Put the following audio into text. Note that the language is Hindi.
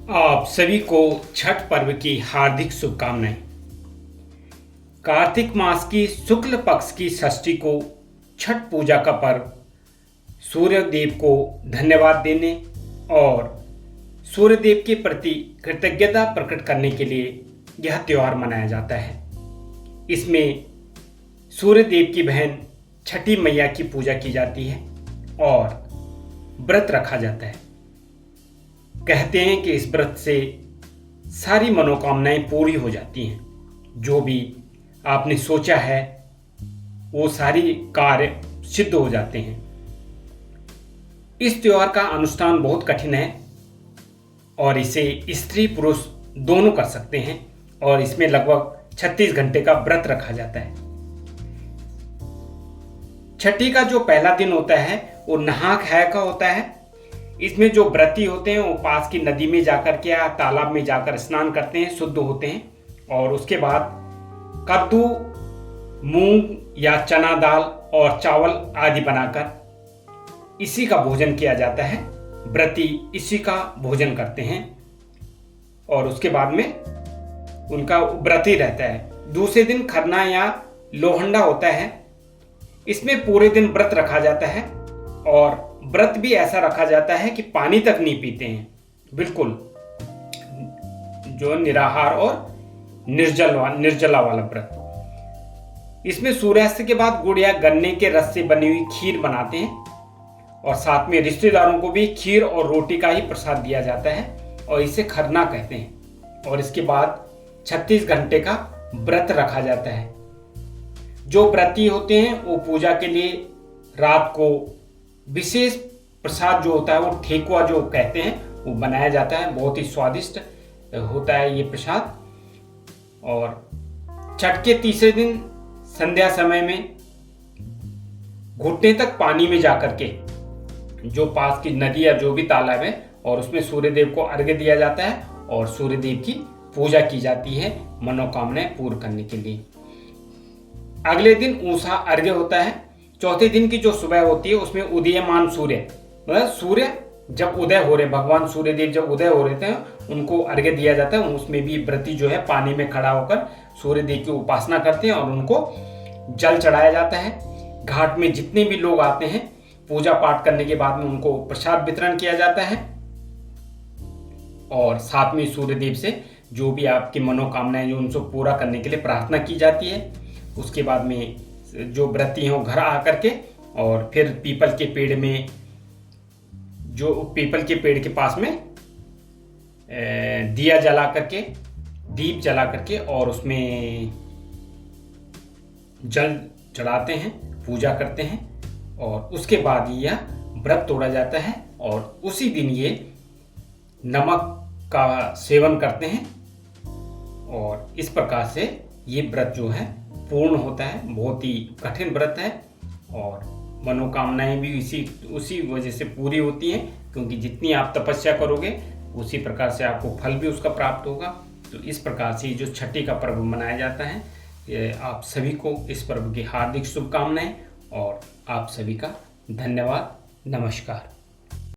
आप सभी को छठ पर्व की हार्दिक शुभकामनाएं। कार्तिक मास की शुक्ल पक्ष की षष्ठी को छठ पूजा का पर्व सूर्य देव को धन्यवाद देने और सूर्य देव के प्रति कृतज्ञता प्रकट करने के लिए यह त्यौहार मनाया जाता है। इसमें सूर्य देव की बहन छठी मैया की पूजा की जाती है और व्रत रखा जाता है। कहते हैं कि इस व्रत से सारी मनोकामनाएं पूरी हो जाती हैं। जो भी आपने सोचा है वो सारी कार्य सिद्ध हो जाते हैं। इस त्योहार का अनुष्ठान बहुत कठिन है और इसे स्त्री पुरुष दोनों कर सकते हैं और इसमें लगभग 36 घंटे का व्रत रखा जाता है। छठी का जो पहला दिन होता है वो नहा खाया का होता है। इसमें जो व्रती होते हैं वो पास की नदी में जाकर के या तालाब में जाकर स्नान करते हैं, शुद्ध होते हैं और उसके बाद कद्दू, मूंग या चना दाल और चावल आदि बनाकर इसी का भोजन किया जाता है। व्रती इसी का भोजन करते हैं और उसके बाद में उनका व्रती रहता है। दूसरे दिन खरना या लोहंडा होता है। इसमें पूरे दिन व्रत रखा जाता है और व्रत भी ऐसा रखा जाता है कि पानी तक नहीं पीते हैं, बिल्कुल जो निराहार और निर्जला वाला व्रत। इसमें सूर्यास्त के बाद गुड़ या गन्ने के रस से बनी हुई खीर बनाते हैं और साथ में रिश्तेदारों को भी खीर और रोटी का ही प्रसाद दिया जाता है और इसे खरना कहते हैं। और इसके बाद 36 घंटे का व्रत रखा जाता है। जो व्रती होते हैं वो पूजा के लिए रात को विशेष प्रसाद जो होता है वो ठेकुआ जो कहते हैं वो बनाया जाता है। बहुत ही स्वादिष्ट होता है ये प्रसाद। और छठ के तीसरे दिन संध्या समय में घुटने तक पानी में जाकर के जो पास की नदी या जो भी तालाब है और उसमें सूर्यदेव को अर्घ्य दिया जाता है और सूर्यदेव की पूजा की जाती है मनोकामनाएं पूर्ण करने के लिए। अगले दिन ऊषा अर्घ्य होता है। चौथे दिन की जो सुबह होती है उसमें उदीयमान सूर्य, मतलब सूर्य जब उदय हो रहे, भगवान सूर्यदेव जब उदय हो रहे थे उनको अर्घ्य दिया जाता है। उसमें भी व्रती जो है पानी में खड़ा होकर सूर्यदेव की उपासना करते हैं और उनको जल चढ़ाया जाता है। घाट में जितने भी लोग आते हैं पूजा पाठ करने के बाद में उनको प्रसाद वितरण किया जाता है और साथ में सूर्यदेव से जो भी आपकी मनोकामनाएं जो उनको पूरा करने के लिए प्रार्थना की जाती है। उसके बाद में जो व्रती हैं वो घर आकर के और फिर पीपल के पेड़ के पास में दिया जला करके, दीप जला करके और उसमें जल चढ़ाते हैं, पूजा करते हैं और उसके बाद यह व्रत तोड़ा जाता है और उसी दिन ये नमक का सेवन करते हैं और इस प्रकार से ये व्रत जो है पूर्ण होता है। बहुत ही कठिन व्रत है और मनोकामनाएं भी उसी वजह से पूरी होती हैं, क्योंकि जितनी आप तपस्या करोगे उसी प्रकार से आपको फल भी उसका प्राप्त होगा। तो इस प्रकार से जो छठी का पर्व मनाया जाता है। आप सभी को इस पर्व की हार्दिक शुभकामनाएं और आप सभी का धन्यवाद। नमस्कार।